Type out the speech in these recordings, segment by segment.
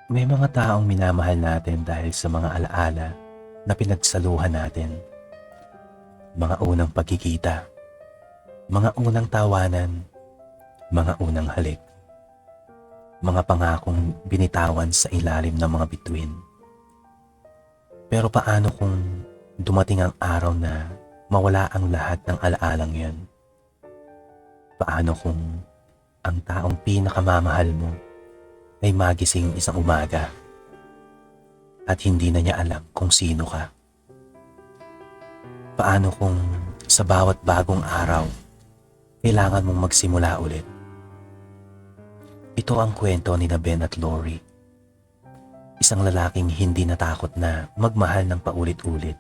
May mga taong minamahal natin dahil sa mga alaala na pinagsaluhan natin. Mga unang pagkikita, mga unang tawanan, mga unang halik, mga pangakong binitawan sa ilalim ng mga bituin. Pero paano kung dumating ang araw na mawala ang lahat ng alaalang yun? Paano kung ang taong pinakamamahal mo ay magising isang umaga at hindi na niya alam kung sino ka? Paano kung sa bawat bagong araw, kailangan mong magsimula ulit? Ito ang kwento ni Ben at Lori. Isang lalaking hindi natakot na magmahal ng paulit-ulit.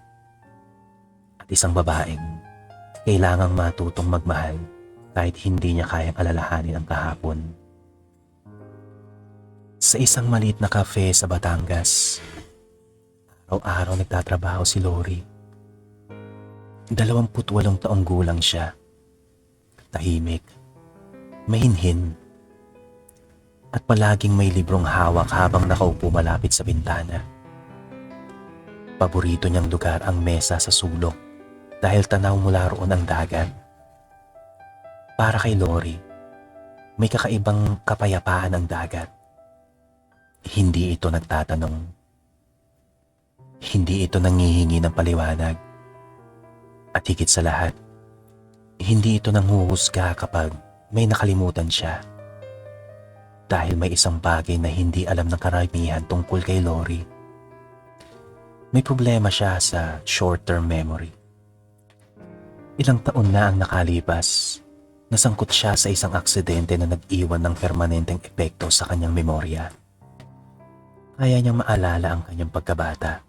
At isang babaeng kailangang matutong magmahal kahit hindi niya kayang alalahanin ang kahapon. Sa isang maliit na cafe sa Batangas, araw-araw nagtatrabaho si Lori. 28 taong gulang siya. Tahimik, mahinhin, at palaging may librong hawak habang nakaupo malapit sa bintana. Paborito niyang lugar ang mesa sa sulok dahil tanaw mula roon ang dagat. Para kay Lori, may kakaibang kapayapaan ang dagat. Hindi ito nagtatanong. Hindi ito nangihingi ng paliwanag. At higit sa lahat, hindi ito nanghuhusga kapag may nakalimutan siya. Dahil may isang bagay na hindi alam ng karamihan tungkol kay Lori. May problema siya sa short-term memory. Ilang taon na ang nakalipas, nasangkot siya sa isang aksidente na nag-iwan ng permanenteng epekto sa kanyang memorya. Kaya niyang maalala ang kanyang pagkabata.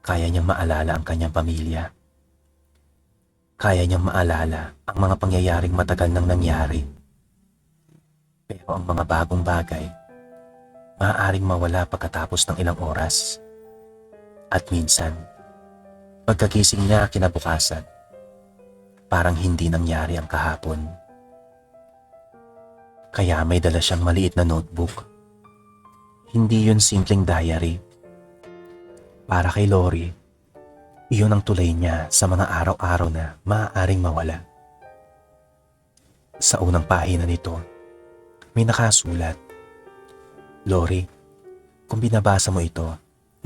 Kaya niyang maalala ang kanyang pamilya. Kaya niyang maalala ang mga pangyayaring matagal nang nangyari. Pero ang mga bagong bagay, maaaring mawala pagkatapos ng ilang oras. At minsan, pagkagising niya kinabukasan, parang hindi nangyari ang kahapon. Kaya may dala siyang maliit na notebook. Hindi yun simpleng diary. Para kay Lori, iyon ang tulay niya sa mga araw-araw na maaaring mawala. Sa unang pahina nito, may nakasulat, "Lori, kung binabasa mo ito,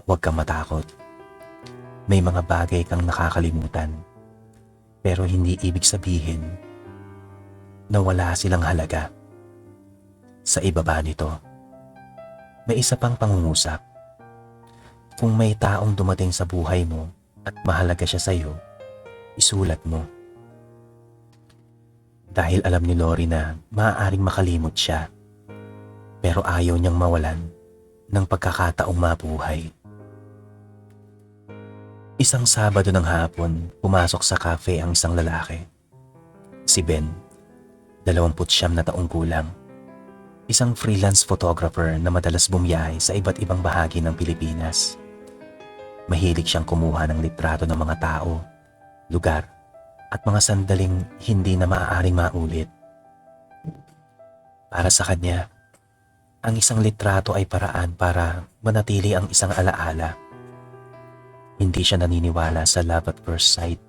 huwag kang matakot. May mga bagay kang nakakalimutan, pero hindi ibig sabihin na wala silang halaga." Sa ibaba nito, may isa pang pangungusap. Kung may taong dumating sa buhay mo at mahalaga siya sa iyo, isulat mo. Dahil alam ni Lori na maaaring makalimot siya, pero ayaw niyang mawalan ng pagkakataong mabuhay. Isang Sabado ng hapon, pumasok sa cafe ang isang lalaki. Si Ben, 29 na taong gulang. Isang freelance photographer na madalas bumiyahe sa iba't ibang bahagi ng Pilipinas. Mahilig siyang kumuha ng litrato ng mga tao, lugar, at mga sandaling hindi na maaaring maulit. Para sa kanya, ang isang litrato ay paraan para manatili ang isang alaala. Hindi siya naniniwala sa love at first sight.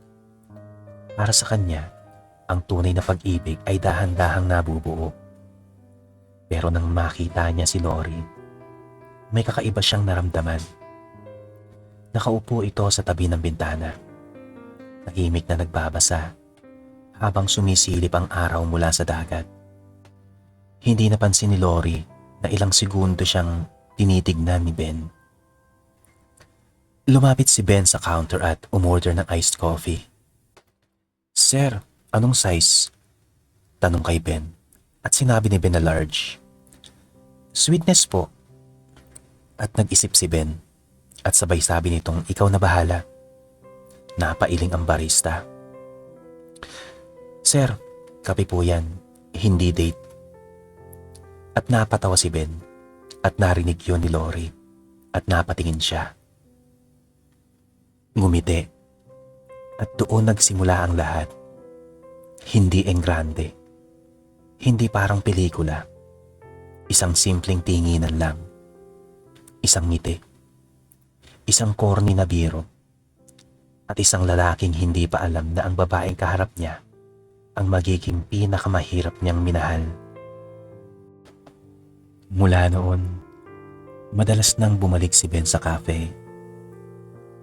Para sa kanya, ang tunay na pag-ibig ay dahan-dahang nabubuo. Pero nang makita niya si Lori, may kakaiba siyang naramdaman. Nakaupo ito sa tabi ng bintana. Tahimik na nagbabasa habang sumisilip ang araw mula sa dagat. Hindi napansin ni Lori na ilang segundo siyang tinitignan ni Ben. Lumapit si Ben sa counter at umorder ng iced coffee. "Sir, anong size?" tanong kay Ben. At sinabi ni Ben na large. "Sweetness po." At nag-isip si Ben at sabay sabi nitong, "Ikaw na bahala." Napailing ang barista. "Sir, kape po yan, hindi date." At napatawa si Ben at narinig yun ni Lori at napatingin siya. Ngumiti at doon nagsimula ang lahat. Hindi enggrande. Hindi parang pelikula. Isang simpleng tinginan lang isang ngiti, isang corny na biro, at isang lalaking hindi pa alam na ang babaeng kaharap niya ang magiging pinakamahirap niyang minahal. Mula noon, madalas nang bumalik si Ben sa cafe.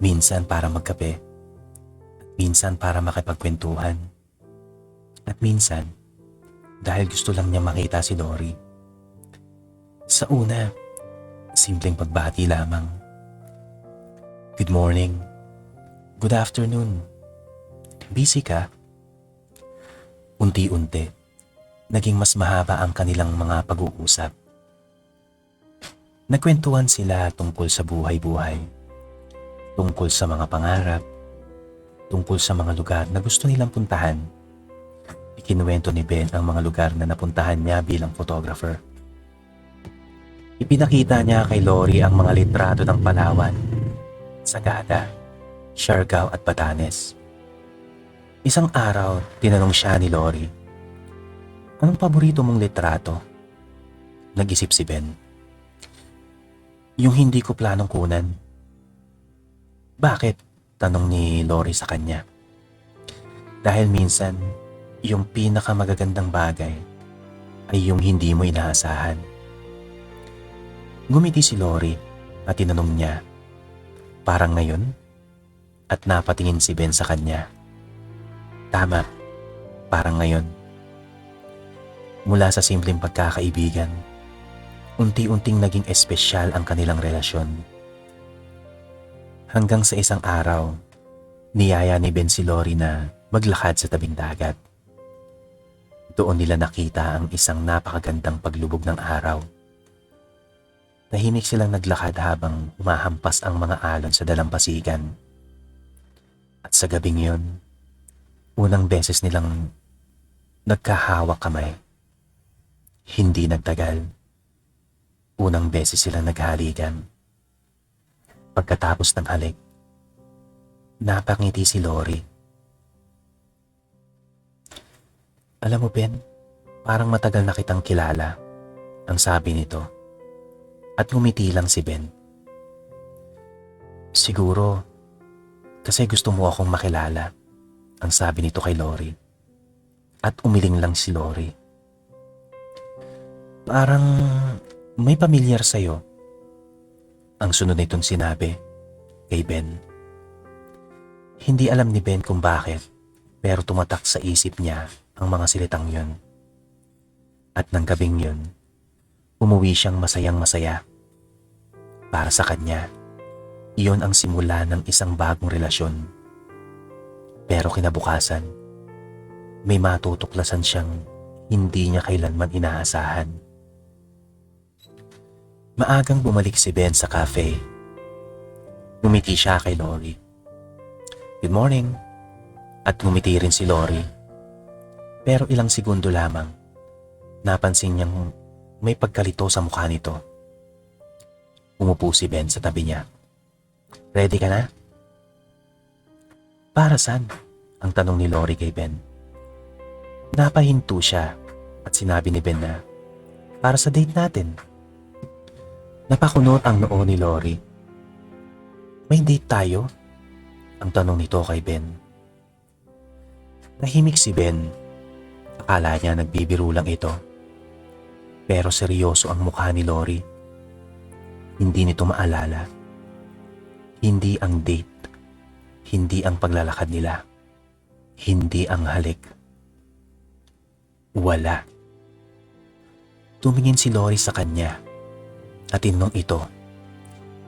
Minsan para magkape, minsan para makipagkwentuhan, at minsan dahil gusto lang niya makita si Lori. Sa una, simpleng pagbati lamang. Good morning. Good afternoon. Busy ka? Unti-unti, naging mas mahaba ang kanilang mga pag-uusap. Nagkwentuhan sila tungkol sa buhay-buhay, tungkol sa mga pangarap, tungkol sa mga lugar na gusto nilang puntahan. Ikinuwento ni Ben ang mga lugar na napuntahan niya bilang photographer. Ipinakita niya kay Lori ang mga litrato ng Palawan, Sagada, Siargao at Batanes. Isang araw, tinanong siya ni Lori, "Anong paborito mong litrato?" Nag-isip si Ben. "Yung hindi ko planong kunan." "Bakit?" tanong ni Lori sa kanya. "Dahil minsan, yung pinakamagagandang bagay ay yung hindi mo inaasahan." Ngumiti si Lori at tinanong niya, "Parang ngayon?" At napatingin si Ben sa kanya. "Tama, parang ngayon." Mula sa simpleng pagkakaibigan, unti-unting naging espesyal ang kanilang relasyon. Hanggang sa isang araw, niyaya ni Ben si Lori na maglakad sa tabing dagat. Doon nila nakita ang isang napakagandang paglubog ng araw. Tahimik silang naglakad habang humahampas ang mga alon sa dalampasigan. At sa gabing yun, unang beses nilang nagkahawak kamay. Hindi nagtagal. Unang beses sila naghalikan. Pagkatapos ng halik, napangiti si Lori. "Alam mo, Ben, parang matagal na kitang kilala," ang sabi nito. At ngumiti lang si Ben. "Siguro, kasi gusto mo akong makilala," ang sabi nito kay Lori. At umiling lang si Lori. "Parang may pamilyar sa'yo," ang sunod nitong sinabi kay Ben. Hindi alam ni Ben kung bakit, pero tumatak sa isip niya ang mga salitang yun. At ng gabing yun, umuwi siyang masayang-masaya. Para sa kanya, iyon ang simula ng isang bagong relasyon. Pero kinabukasan, may matutuklasan siyang hindi niya kailanman inaasahan. Maagang bumalik si Ben sa cafe. Ngumiti siya kay Lori. "Good morning." At ngumiti rin si Lori. Pero ilang segundo lamang, napansin niyang may pagkalito sa mukha nito. Umupo si Ben sa tabi niya. "Ready ka na?" "Para saan?" ang tanong ni Lori kay Ben. Napahinto siya at sinabi ni Ben na, "Para sa date natin." Napakunot ang noo ni Lori. "May date tayo?" ang tanong nito kay Ben. Tahimik si Ben. Akala niya nagbibiro lang ito. Pero seryoso ang mukha ni Lori. Hindi nito maalala. Hindi ang date. Hindi ang paglalakad nila. Hindi ang halik. Wala. Tumingin si Lori sa kanya. At tinanong ito,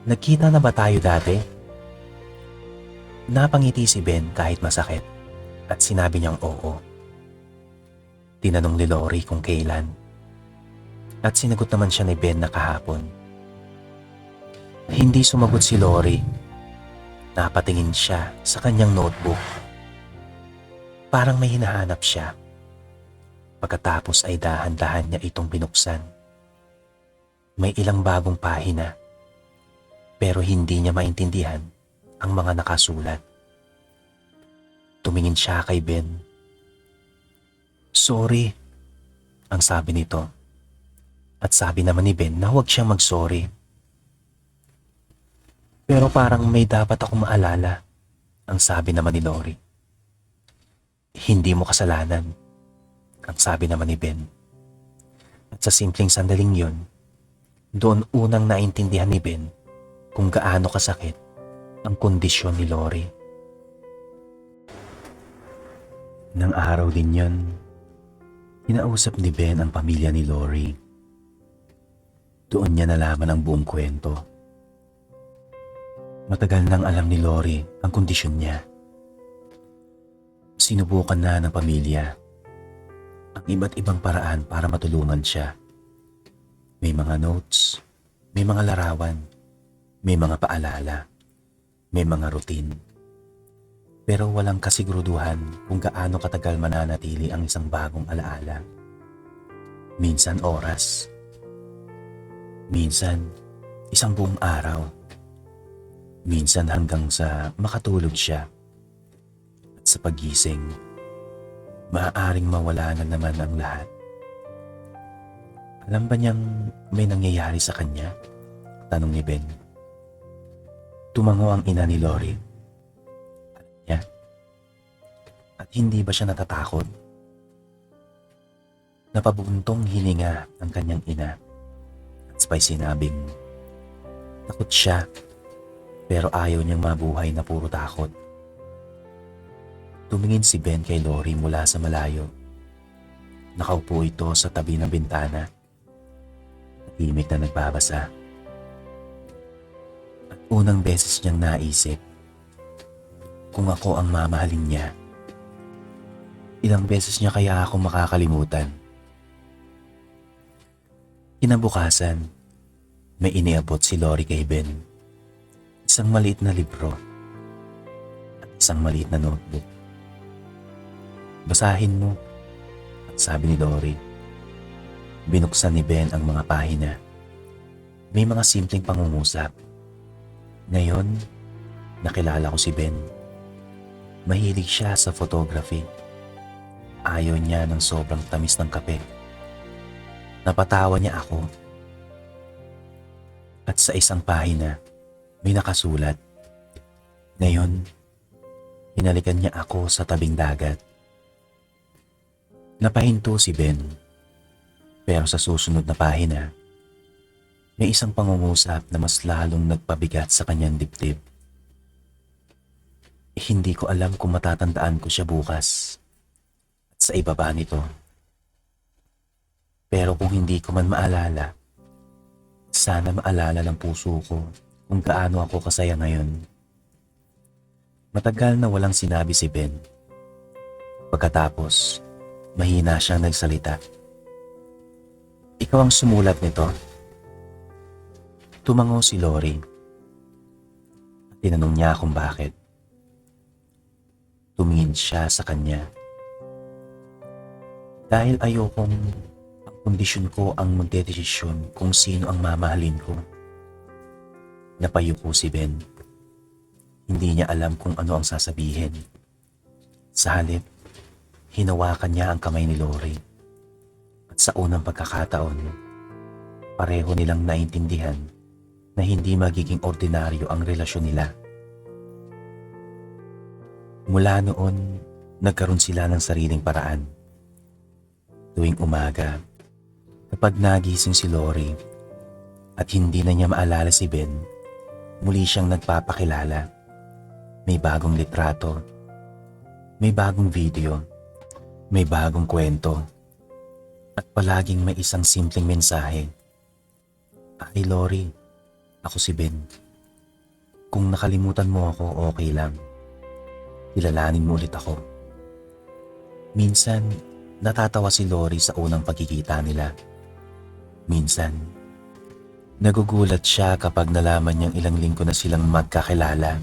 "Nagkita na ba tayo dati?" Napangiti si Ben kahit masakit at sinabi niyang oo. Tinanong ni Lori kung kailan. At sinagot naman siya ni Ben na kahapon. Hindi sumagot si Lori. Napatingin siya sa kanyang notebook. Parang may hinahanap siya. Pagkatapos ay dahan-dahan niya itong binuksan. May ilang bagong pahina, pero hindi niya maintindihan ang mga nakasulat. Tumingin siya kay Ben. "Sorry," ang sabi nito. At sabi naman ni Ben na huwag siyang mag-sorry. Pero parang may dapat akong maalala, ang sabi naman ni Lori. Hindi mo kasalanan, ang sabi naman ni Ben. At sa simpleng sandaling yon, doon unang naintindihan ni Ben kung gaano kasakit ang kondisyon ni Lori. Nang araw din yon, kinausap ni Ben ang pamilya ni Lori. Doon niya nalaman ang buong kwento. Matagal nang alam ni Lori ang kondisyon niya. Sinubukan na ng pamilya ang iba't ibang paraan para matulungan siya. May mga notes, may mga larawan, may mga paalala, may mga routine. Pero walang kasiguruduhan kung gaano katagal mananatili ang isang bagong alaala. Minsan oras, minsan isang buong araw, minsan hanggang sa makatulog siya. At sa pagising, maaaring mawala na naman ang lahat. Alam ba niyang may nangyayari sa kanya? Tanong ni Ben. Tumango ang ina ni Lori. Alam niya? At hindi ba siya natatakot? Napabuntong hininga ang kanyang ina. At sabay sinabing, takot siya, pero ayaw niyang mabuhay na puro takot. Tumingin si Ben kay Lori mula sa malayo. Nakaupo ito sa tabi ng bintana. Tahimik na nagbabasa. At unang beses niyang naisip, kung ako ang mamahalin niya, ilang beses niya kaya ako makakalimutan. Kinabukasan, may iniabot si Lori kay Ben. Isang maliit na libro at isang maliit na notebook. Basahin mo, at sabi ni Lori. Binuksan ni Ben ang mga pahina. May mga simpleng pangungusap. Ngayon, nakilala ko si Ben. Mahilig siya sa photography. Ayaw niya ng sobrang tamis ng kape. Napatawa niya ako. At sa isang pahina, may nakasulat. Ngayon, hinalikan niya ako sa tabing dagat. Napahinto si Ben. Pero sa susunod na pahina, may isang pangungusap na mas lalong nagpabigat sa kanyang dibdib. Hindi ko alam kung matatandaan ko siya bukas at sa ibaba nito. Pero kung hindi ko man maalala, sana maalala ng puso ko kung gaano ako kasaya ngayon. Matagal na walang sinabi si Ben. Pagkatapos, mahina siyang nagsalita. Ikaw ang sumulat nito? Tumango si Lori. Tinanong niya kung bakit. Tumingin siya sa kanya. Dahil ayokong ang kondisyon ko ang magdedesisyon kung sino ang mamahalin ko. Napayuko si Ben. Hindi niya alam kung ano ang sasabihin. Sa halip, hinawakan niya ang kamay ni Lori. Sa unang pagkakataon, pareho nilang naintindihan na hindi magiging ordinaryo ang relasyon nila. Mula noon, nagkaroon sila ng sariling paraan. Tuwing umaga, kapag nagising si Lori at hindi na niya maalala si Ben, muli siyang nagpapakilala. May bagong litrato, may bagong video, may bagong kwento. At palaging may isang simpleng mensahe. Ay Lori, ako si Ben. Kung nakalimutan mo ako, okay lang. Kilalanin mo ulit ako. Minsan, natatawa si Lori sa unang pagkikita nila. Minsan, nagugulat siya kapag nalaman niyang ilang linggo na silang magkakilala.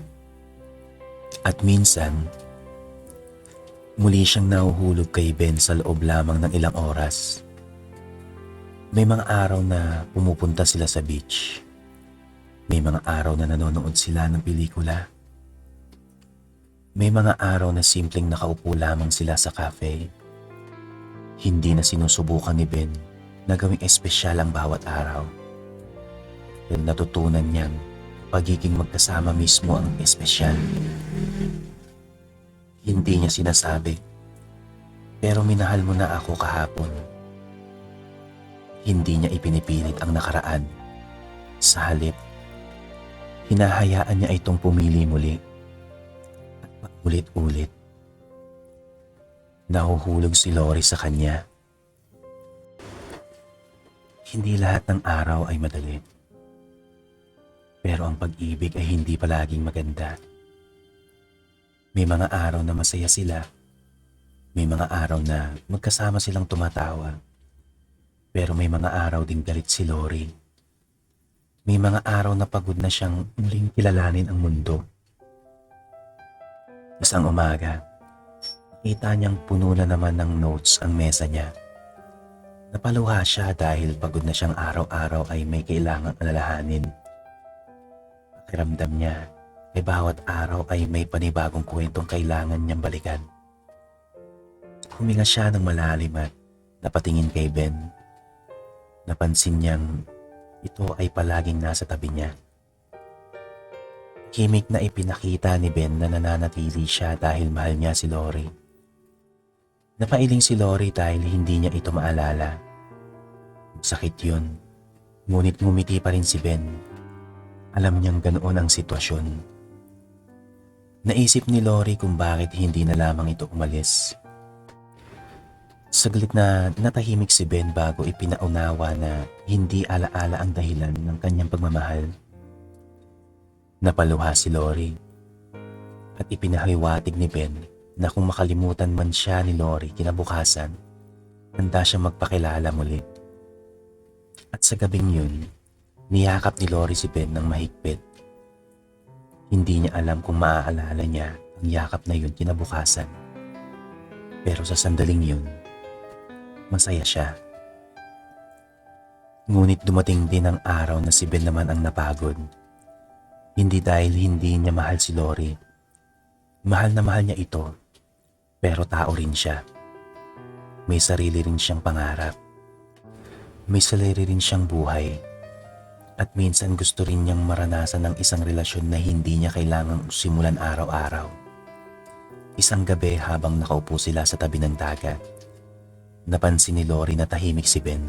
At minsan, muli siyang nahuhulog kay Ben sa loob lamang ng ilang oras. May mga araw na pumupunta sila sa beach. May mga araw na nanonood sila ng pelikula. May mga araw na simpleng nakaupo lamang sila sa cafe. Hindi na sinusubukan ni Ben na gawing espesyal ang bawat araw. Pero natutunan niyang pagiging magkasama mismo ang espesyal. Hindi niya sinasabi, pero minahal mo na ako kahapon. Hindi niya ipinipilit ang nakaraan. Sa halip, hinahayaan niya itong pumili muli. At paulit-ulit, nahuhulog si Lori sa kanya. Hindi lahat ng araw ay madali. Pero ang pag-ibig ay hindi palaging maganda. May mga araw na masaya sila. May mga araw na magkasama silang tumatawa. Pero may mga araw ding galit si Lori. May mga araw na pagod na siyang muling kilalanin ang mundo. Isang umaga, nakita niyang puno na naman ng notes ang mesa niya. Napaluha siya dahil pagod na siyang araw-araw ay may kailangang alalahanin. Pakiramdam niya ay bawat araw ay may panibagong kwentong kailangan niyang balikan. Huminga siya ng malalim at napatingin kay Ben. Napansin niyang ito ay palaging nasa tabi niya. Himik na ipinakita ni Ben na nananatili siya dahil mahal niya si Lori. Napailing si Lori dahil hindi niya ito maalala. Sakit yun, ngunit ngumiti pa rin si Ben. Alam niyang ganoon ang sitwasyon. Naisip ni Lori kung bakit hindi na lamang ito umalis. Saglit na natahimik si Ben bago ipinaunawa na hindi alaala ang dahilan ng kanyang pagmamahal. Napaluha si Lori at ipinahiwatig ni Ben na kung makalimutan man siya ni Lori kinabukasan, handa siya magpakilala muli. At sa gabing yun, niyakap ni Lori si Ben ng mahigpit. Hindi niya alam kung maaalala niya ang yakap na yun kinabukasan. Pero sa sandaling yun, masaya siya. Ngunit dumating din ang araw na si Ben naman ang napagod. Hindi dahil hindi niya mahal si Lori. Mahal na mahal niya ito, pero tao rin siya. May sarili rin siyang pangarap. May sarili rin siyang buhay. At minsan gusto rin niyang maranasan ng isang relasyon na hindi niya kailangang simulan araw-araw. Isang gabi habang nakaupo sila sa tabi ng dagat, napansin ni Lori na tahimik si Ben.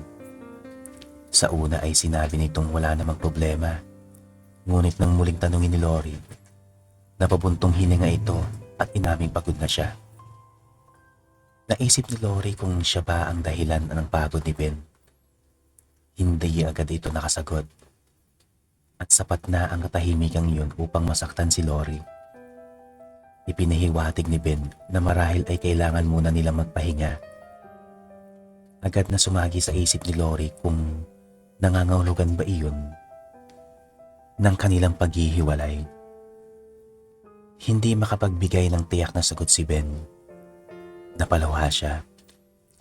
Sa una ay sinabi nitong wala namang problema. Ngunit nang muling tanungin ni Lori, napabuntong hininga ito at inaming pagod na siya. Naisip ni Lori kung siya ba ang dahilan ng pagod ni Ben. Hindi agad ito nakasagot. At sapat na ang katahimikang yun upang masaktan si Lori. Ipinahiwatig ni Ben na marahil ay kailangan muna nilang magpahinga. Agad na sumagi sa isip ni Lori kung nangangahulugan ba iyon ng kanilang paghihiwalay. Hindi makapagbigay ng tiyak na sagot si Ben. Napaluha siya,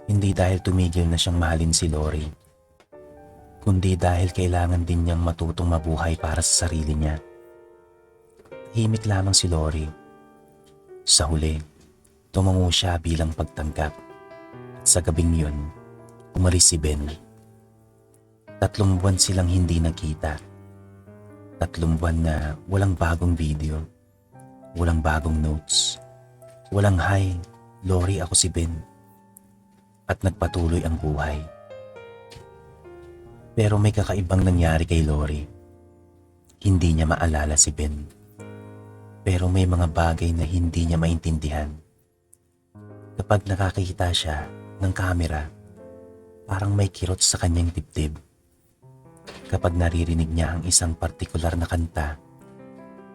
hindi dahil tumigil na siyang mahalin si Lori, kundi dahil kailangan din niyang matutong mabuhay para sa sarili niya. Tahimik lamang si Lori. Sa huli, tumango siya bilang pagtanggap. At sa gabing yun, umalis si Ben. 3 buwan silang hindi nagkita. 3 buwan na walang bagong video, walang bagong notes, walang hi, Lori ako si Ben. At nagpatuloy ang buhay. Pero may kakaibang nangyari kay Lori. Hindi niya maalala si Ben. Pero may mga bagay na hindi niya maintindihan. Kapag nakakita siya ng kamera, parang may kirot sa kanyang dibdib. Kapag naririnig niya ang isang partikular na kanta,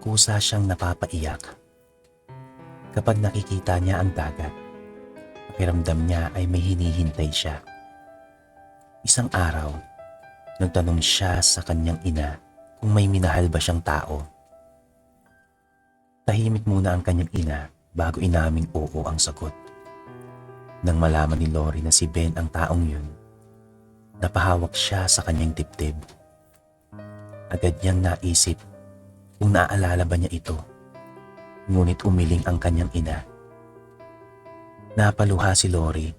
kusa siyang napapaiyak. Kapag nakikita niya ang dagat, pakiramdam niya ay may hinihintay siya. Isang araw, nagtanong siya sa kanyang ina kung may minahal ba siyang tao. Tahimik muna ang kanyang ina bago inaming oo ang sagot. Nang malaman ni Lori na si Ben ang taong yun, napahawak siya sa kanyang dibdib. Agad niyang naisip kung naaalala ba niya ito. Ngunit umiling ang kanyang ina. Napaluha si Lori.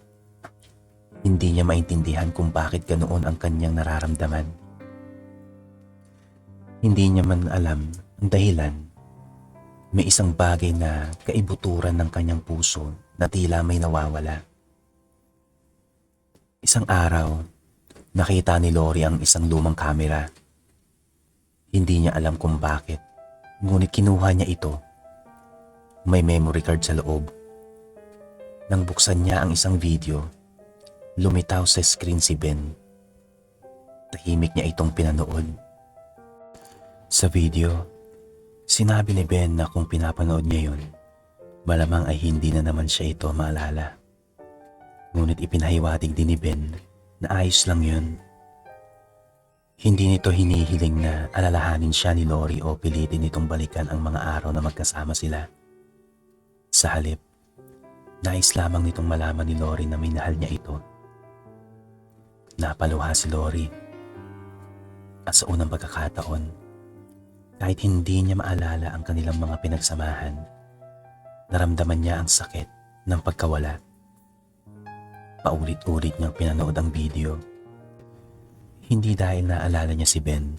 Hindi niya maintindihan kung bakit ganoon ang kanyang nararamdaman. Hindi niya man alam ang dahilan. May isang bagay na kaibuturan ng kanyang puso na tila may nawawala. Isang araw, nakita ni Lori ang isang lumang kamera. Hindi niya alam kung bakit, ngunit kinuha niya ito. May memory card sa loob. Nang buksan niya ang isang video, lumitaw sa screen si Ben. Tahimik niya itong pinanood. Sa video, sinabi ni Ben na kung pinapanood niya yun, malamang ay hindi na naman siya ito maalala. Ngunit ipinahiwatig din ni Ben na ayos lang yun. Hindi nito hinihiling na alalahanin siya ni Lori o pilitin nitong balikan ang mga araw na magkasama sila. Sa halip, nais lamang nitong malaman ni Lori na minahal niya ito. Napaluha si Lori. At sa unang pagkakataon, kahit hindi niya maalala ang kanilang mga pinagsamahan, naramdaman niya ang sakit ng pagkawala. Paulit-ulit niyang pinanood ang video. Hindi dahil naalala niya si Ben,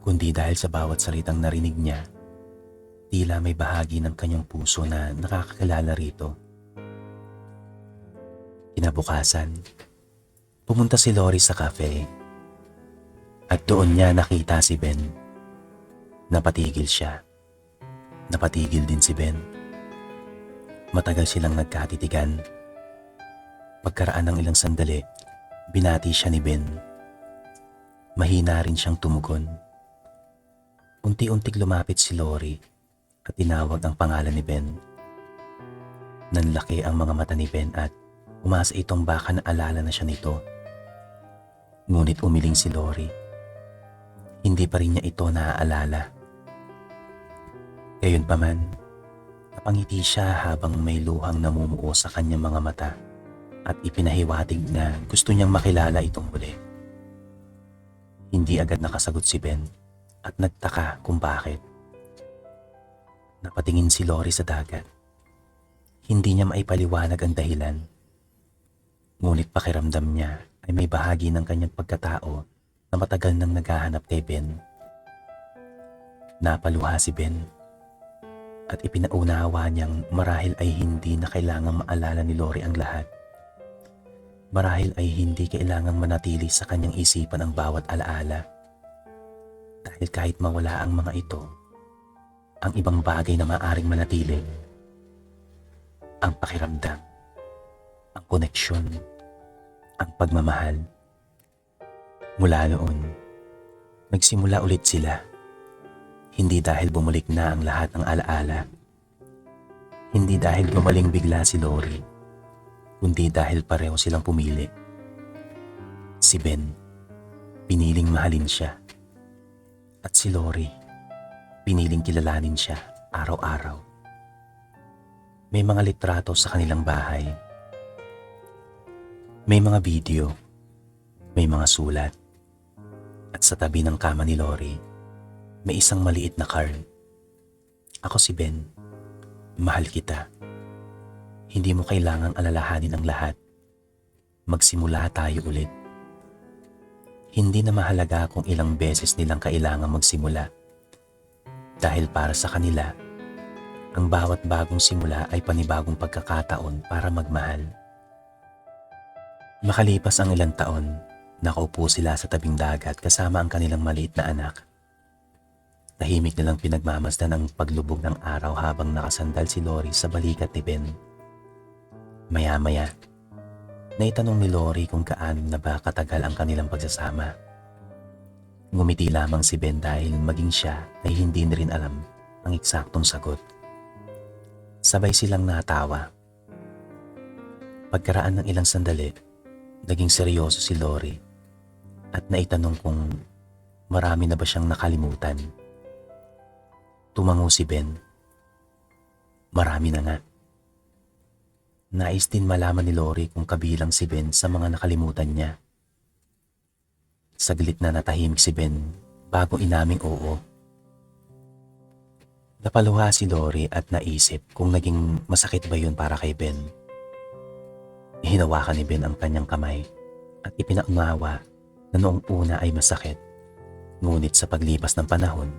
kundi dahil sa bawat salitang narinig niya, tila may bahagi ng kanyang puso na nakakakilala rito. Kinabukasan, pumunta si Lori sa cafe at doon niya nakita si Ben. Napatigil siya. Napatigil din si Ben. Matagal silang nagkatitigan. Pagkaraan ng ilang sandali, binati siya ni Ben. Mahina rin siyang tumugon. Unti-unting lumapit si Lori at tinawag ang pangalan ni Ben. Nanlaki ang mga mata ni Ben at umasa itong baka naalala na siya nito. Ngunit umiling si Lori. Hindi pa rin niya ito naaalala. Gayunpaman, napangiti siya habang may luhang namumuo sa kanyang mga mata at ipinahiwatig na gusto niyang makilala itong muli. Hindi agad nakasagot si Ben at nagtaka kung bakit. Napatingin si Lori sa dagat. Hindi niya maipaliwanag ang dahilan. Ngunit pakiramdam niya ay may bahagi ng kanyang pagkatao na matagal nang naghahanap kay Ben. Napaluha si Ben at ipinaunawa niyang marahil ay hindi na kailangang maalala ni Lori ang lahat. Marahil ay hindi kailangang manatili sa kanyang isipan ang bawat alaala. Dahil kahit mawala ang mga ito, ang ibang bagay na maaaring manatili, ang pakiramdam, ang koneksyon, ang pagmamahal. Mula noon, nagsimula ulit sila. Hindi dahil bumalik na ang lahat ng alaala. Hindi dahil gumaling bigla si Lori, kundi dahil pareho silang pumili. Si Ben, piniling mahalin siya. At si Lori, piniling kilalanin siya araw-araw. May mga litrato sa kanilang bahay. May mga video. May mga sulat. At sa tabi ng kama ni Lori, may isang maliit na card. Ako si Ben. Mahal kita. Hindi mo kailangang alalahanin ang lahat. Magsimula tayo ulit. Hindi na mahalaga kung ilang beses nilang kailangang magsimula. Dahil para sa kanila, ang bawat bagong simula ay panibagong pagkakataon para magmahal. Makalipas ang ilang taon, nakaupo sila sa tabing dagat kasama ang kanilang maliit na anak. Tahimik nilang pinagmamasdan ang paglubog ng araw habang nakasandal si Lori sa balikat ni Ben. Maya-maya, naitanong ni Lori kung gaano na ba katagal ang kanilang pagsasama. Ngumiti lamang si Ben dahil maging siya ay hindi na rin alam ang eksaktong sagot. Sabay silang natawa. Pagkaraan ng ilang sandali, naging seryoso si Lori at naitanong kung marami na ba siyang nakalimutan. Tumango si Ben. Marami na nga. Nais din malaman ni Lori kung kabilang si Ben sa mga nakalimutan niya. Saglit na natahimik si Ben bago inaming oo. Napaluha si Lori at naisip kung naging masakit ba yun para kay Ben. Hinawakan ni Ben ang kanyang kamay at ipinaunawa na noong una ay masakit. Ngunit sa paglipas ng panahon,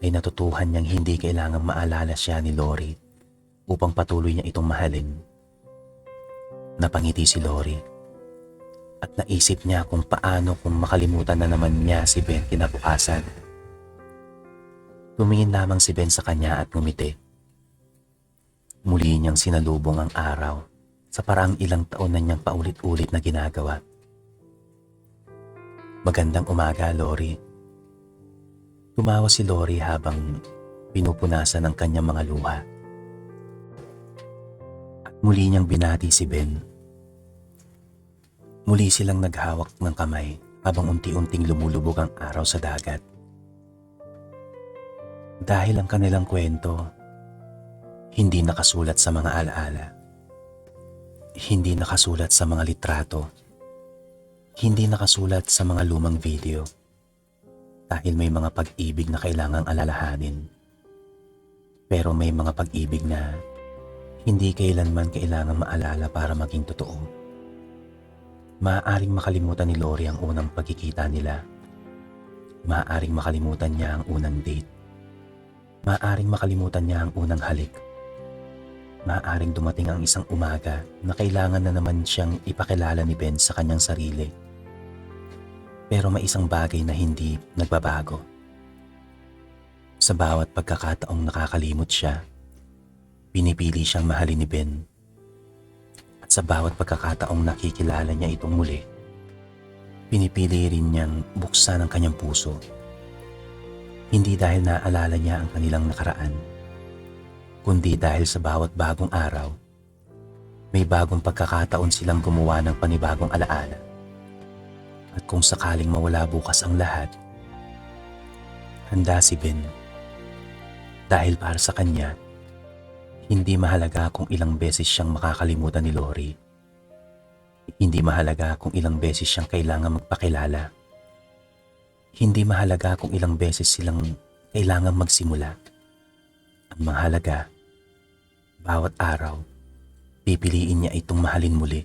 ay natutuhan niyang hindi kailangang maalala siya ni Lori upang patuloy niya itong mahalin. Napangiti si Lori at naisip niya kung paano kung makalimutan na naman niya si Ben kinabukasan. Tumingin lamang si Ben sa kanya at ngumiti. Muli niyang sinalubong ang araw sa paraang ilang taon na niyang paulit-ulit na ginagawa. Magandang umaga, Lori. Tumawa si Lori habang pinupunasan ang kanyang mga luha. At muli niyang binati si Ben. Muli silang naghawak ng kamay habang unti-unting lumulubog ang araw sa dagat. Dahil ang kanilang kwento, hindi nakasulat sa mga alaala. Hindi nakasulat sa mga litrato. Hindi nakasulat sa mga lumang video. Dahil may mga pag-ibig na kailangang alalahanin. Pero may mga pag-ibig na hindi kailanman kailangang maalala para maging totoo. Maaaring makalimutan ni Lori ang unang pagkikita nila. Maaaring makalimutan niya ang unang date. Maaaring makalimutan niya ang unang halik. Maaaring dumating ang isang umaga na kailangan na naman siyang ipakilala ni Ben sa kanyang sarili. Pero may isang bagay na hindi nagbabago. Sa bawat pagkakataong nakakalimot siya, pinipili siyang mahalin ni Ben. At sa bawat pagkakataong nakikilala niya itong muli, pinipili rin niyang buksan ang kanyang puso. Hindi dahil naaalala niya ang kanilang nakaraan, kundi dahil sa bawat bagong araw, may bagong pagkakataon silang gumawa ng panibagong alaala. At kung sakaling mawala bukas ang lahat, handa si Ben. Dahil para sa kanya, hindi mahalaga kung ilang beses siyang makakalimutan ni Lori. Hindi mahalaga kung ilang beses siyang kailangan magpakilala. Hindi mahalaga kung ilang beses silang kailangan magsimula. Ang mahalaga, bawat araw, pipiliin niya itong mahalin muli.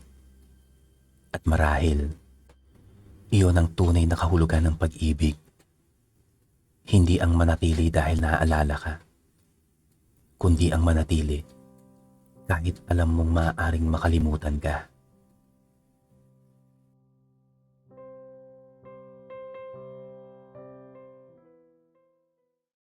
At marahil, iyon ang tunay na kahulugan ng pag-ibig. Hindi ang manatili dahil naaalala ka, kundi ang manatili kahit alam mong maaaring makalimutan ka.